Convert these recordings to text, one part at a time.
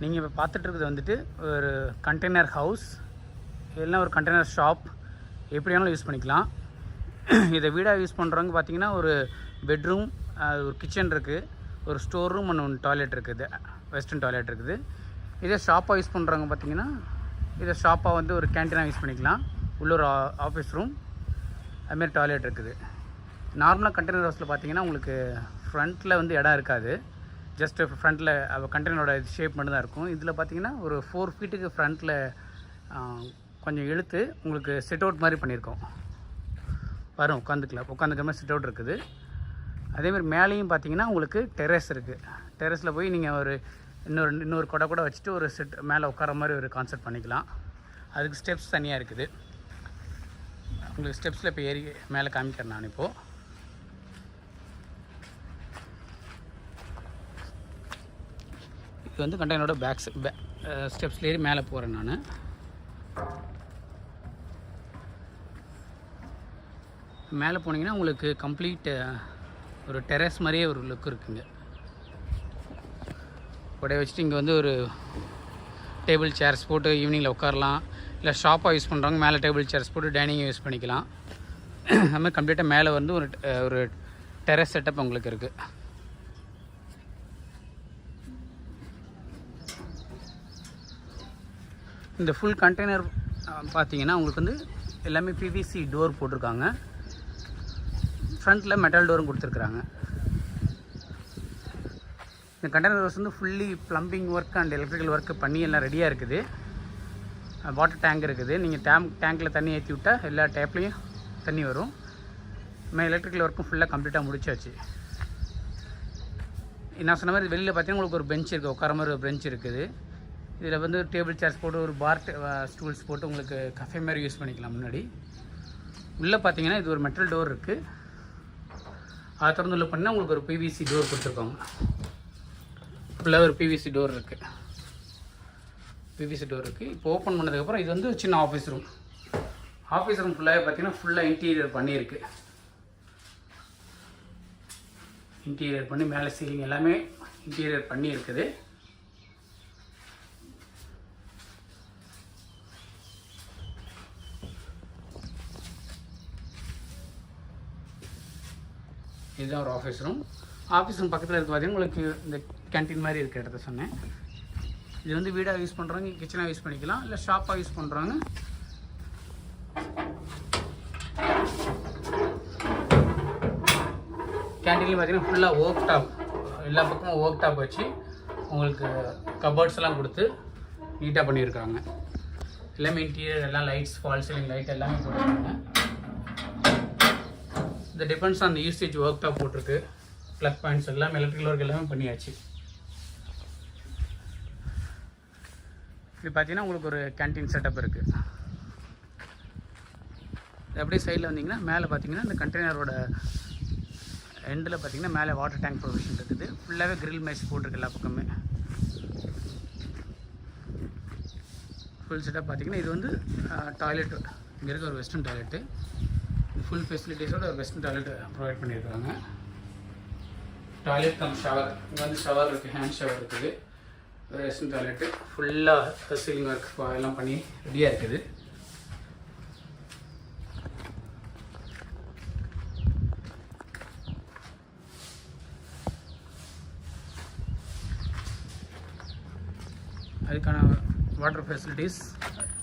நீங்கள் இப்போ பார்த்துட்ருக்குது வந்துட்டு ஒரு கண்டெய்னர் ஹவுஸ் இல்லைனா ஒரு கண்டெய்னர் ஷாப், எப்படி வேணாலும் யூஸ் பண்ணிக்கலாம். இதை வீடாக யூஸ் பண்ணுறவங்க பார்த்தீங்கன்னா ஒரு பெட்ரூம், ஒரு கிச்சன் இருக்குது, ஒரு ஸ்டோர் ரூம் ஒன்று டாய்லெட் இருக்குது, வெஸ்டர்ன் டாய்லெட் இருக்குது. இதே ஷாப்பாக யூஸ் பண்ணுறவங்க பார்த்தீங்கன்னா இதை ஷாப்பாக வந்து ஒரு கேன்டீனாக யூஸ் பண்ணிக்கலாம். உள்ள ஒரு ஆஃபீஸ் ரூம், அதுமாரி டாய்லெட் இருக்குது. நார்மலாக கண்டெய்னர் ஹவுஸில் பார்த்தீங்கன்னா உங்களுக்கு ஃப்ரண்ட்டில் வந்து இடம் இருக்காது, ஜஸ்ட்டு ஃப்ரண்ட்டில் கண்டெய்னரோட ஷேப் மட்டும் தான் இருக்கும். இதில் பார்த்தீங்கன்னா ஒரு 4 ஃபீட்டுக்கு ஃப்ரண்ட்டில் கொஞ்சம் இழுத்து உங்களுக்கு சிட் அவுட் மாதிரி பண்ணியிருக்கோம். வரும் உட்காந்துக்கிற மாதிரி சிட் அவுட் இருக்குது. அதேமாதிரி மேலேயும் பார்த்தீங்கன்னா உங்களுக்கு டெரஸ் இருக்குது. டெரஸில் போய் நீங்கள் ஒரு இன்னொரு கொடை கூட வச்சுட்டு ஒரு செட் மேலே உட்கார மாதிரி ஒரு கான்செப்ட் பண்ணிக்கலாம். அதுக்கு ஸ்டெப்ஸ் தனியாக இருக்குது. உங்களுக்கு ஸ்டெப்ஸில் இப்போ ஏறி மேலே காமிக்கிறேன் நான். இப்போது இது வந்து கண்டெய்னரோட ஸ்டெப்ஸில் ஏறி மேலே போகிறேன் நான். மேலே போனீங்கன்னா உங்களுக்கு கம்ப்ளீட் ஒரு டெரஸ் மாதிரியே ஒரு லுக் இருக்குங்க. உடைய வச்சுட்டு இங்கே வந்து ஒரு டேபிள் சேர்ஸ் போட்டு ஈவினிங்கில் உட்காரலாம். இல்லை ஷாப்பாக யூஸ் பண்ணுறவங்க மேலே டேபிள் சேர்ஸ் போட்டு டைனிங்கை யூஸ் பண்ணிக்கலாம். அதுமாதிரி கம்ப்ளீட்டாக மேலே வந்து ஒரு டெரஸ் செட்டப் உங்களுக்கு இருக்குது. இந்த ஃபுல் கண்டெய்னர் பார்த்தீங்கன்னா உங்களுக்கு வந்து எல்லாமே பிவிசி டோர் போட்டிருக்காங்க. ஃப்ரண்ட்டில் மெட்டல் டோரும் கொடுத்துருக்குறாங்க. இந்த கண்டெய்னர் ஹவுஸ் வந்து fully plumbing work and electrical work பண்ணி எல்லாம் ரெடியாக இருக்குது. வாட்டர் டேங்க் இருக்குது. நீங்கள் டேங்க்கில் தண்ணி ஏற்றி விட்டால் எல்லா டேப்லேயும் தண்ணி வரும். எலக்ட்ரிக்கல் ஒர்க்கும் ஃபுல்லாக கம்ப்ளீட்டாக முடிச்சாச்சு. நான் சொன்ன மாதிரி வெளியில் பார்த்தீங்கன்னா உங்களுக்கு ஒரு பெஞ்ச் இருக்குது, உட்கார மாதிரி ஒரு பெஞ்ச் இருக்குது. இதில் வந்து டேபிள் சேர்ஸ் போட்டு ஒரு பார் ஸ்டூல்ஸ் போட்டு உங்களுக்கு கஃபே மாதிரி யூஸ் பண்ணிக்கலாம். முன்னாடி உள்ளே பார்த்தீங்கன்னா இது ஒரு மெட்டல் டோர் இருக்குது. அதை திறந்து உள்ள பண்ணால் உங்களுக்கு ஒரு பிவிசி டோர் கொடுத்துருக்காங்க. ஃபுல்லாக ஒரு பிவிசி டோர் இருக்குது. இப்போ ஓப்பன் பண்ணதுக்கப்புறம் இது வந்து சின்ன ஆஃபீஸ் ரூம். ஆஃபீஸ் ரூம் ஃபுல்லாகவே பார்த்தீங்கன்னா ஃபுல்லாக இன்டீரியர் பண்ணியிருக்கு. இன்டீரியர் பண்ணி மேலே சீலிங் எல்லாமே இன்டீரியர் பண்ணி இருக்குது. இதுதான் ஒரு ஆஃபீஸ் ரூம். ஆஃபீஸ் ரூம் பக்கத்தில் இருக்க பார்த்தீங்கன்னா உங்களுக்கு இந்த கேன்டீன் மாதிரி இருக்க இடத்த சொன்னேன். இது வந்து வீடாக யூஸ் பண்ணுறவங்க கிச்சனாக யூஸ் பண்ணிக்கலாம், இல்லை ஷாப்பாக யூஸ் பண்ணுறவங்க கேன்டீன்லேயும் பார்த்தீங்கன்னா ஃபுல்லாக ஒர்க் டாப், எல்லா பக்கமும் ஒர்க் டாப் வச்சு உங்களுக்கு கபோர்ட்ஸ் எல்லாம் கொடுத்து நீட்டாக பண்ணியிருக்காங்க. எல்லாமே இன்டீரியர் எல்லாம் லைட்ஸ், ஃபால் சீலிங் லைட் எல்லாமே போட்டிருக்காங்க. இது depends on usage. Work top போட்டிருக்கு, ப்ளக் பாயிண்ட்ஸ் எல்லாமே எலக்ட்ரிக்கல் ஒர்க் எல்லாமே பண்ணியாச்சு. இது பார்த்தீங்கன்னா உங்களுக்கு ஒரு கேன்டீன் செட்டப் இருக்குது. அப்படியே சைடில் வந்தீங்கன்னா மேலே பார்த்தீங்கன்னா இந்த கண்டெய்னரோட எண்டில் பார்த்தீங்கன்னா மேலே வாட்டர் டேங்க் ப்ரொவிஷன் இருக்குது. ஃபுல்லாகவே கிரில் மேட்ச் போட்டிருக்கு எல்லா பக்கமே. ஃபுல் செட்டப் பார்த்தீங்கன்னா இது வந்து டாய்லெட். இங்கே இருக்க ஒரு வெஸ்டர்ன் டாய்லெட்டு. ஃபுல் ஃபெசிலிட்டிஸோட ஒரு வெஸ்டர்ன் டாய்லெட் ப்ரொவைட் பண்ணியிருக்காங்க. Toilet cum shower. இங்கே வந்து ஷவர் இருக்குது, ஹேண்ட் ஷவர் இருக்குது. வெஸ்டர்ன் டாய்லெட்டு ஃபுல்லாக சீலிங் ஒர்க் எல்லாம் பண்ணி ரெடியாக இருக்குது. அதுக்கான வாட்டர் ஃபெசிலிட்டிஸ்,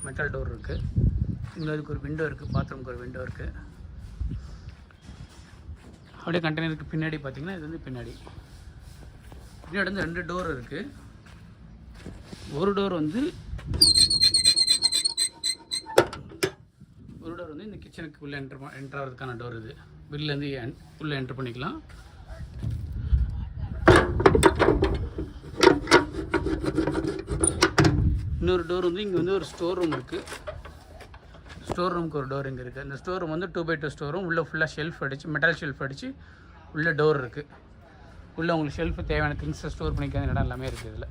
மெட்டல் டோர் இருக்குது. இங்கே அதுக்கு ஒரு விண்டோ இருக்குது, பாத்ரூமுக்கு ஒரு விண்டோ இருக்குது. அப்படியே கண்டெய்னருக்கு பின்னாடி பார்த்தீங்கன்னா இது வந்து பின்னாடி வந்து 2 டோர் இருக்குது. ஒரு டோர் வந்து இந்த கிச்சனுக்கு உள்ளே என்ட்ரு ஆகிறதுக்கான டோர். இது வெளிலேருந்து உள்ளே என்ட்ரு பண்ணிக்கலாம். இன்னொரு டோர் வந்து இங்கே வந்து ஒரு ஸ்டோர் ரூம் இருக்குது. ஸ்டோர் ரூமுக்கு ஒரு டோர் இங்கே இருக்குது. இந்த ஸ்டோர் ரூம் வந்து 2x2 ஸ்டோர் ரூம். உள்ளே ஃபுல்லாக ஷெல்ஃப் அடித்து, மெட்டல் ஷெல்ஃப் அடித்து உள்ளே டோர் இருக்குது. உள்ளே உங்களுக்கு ஷெல்ஃபு தேவையான திங்ஸை ஸ்டோர் பண்ணிக்க இடம் எல்லாமே இருக்குது இதில்.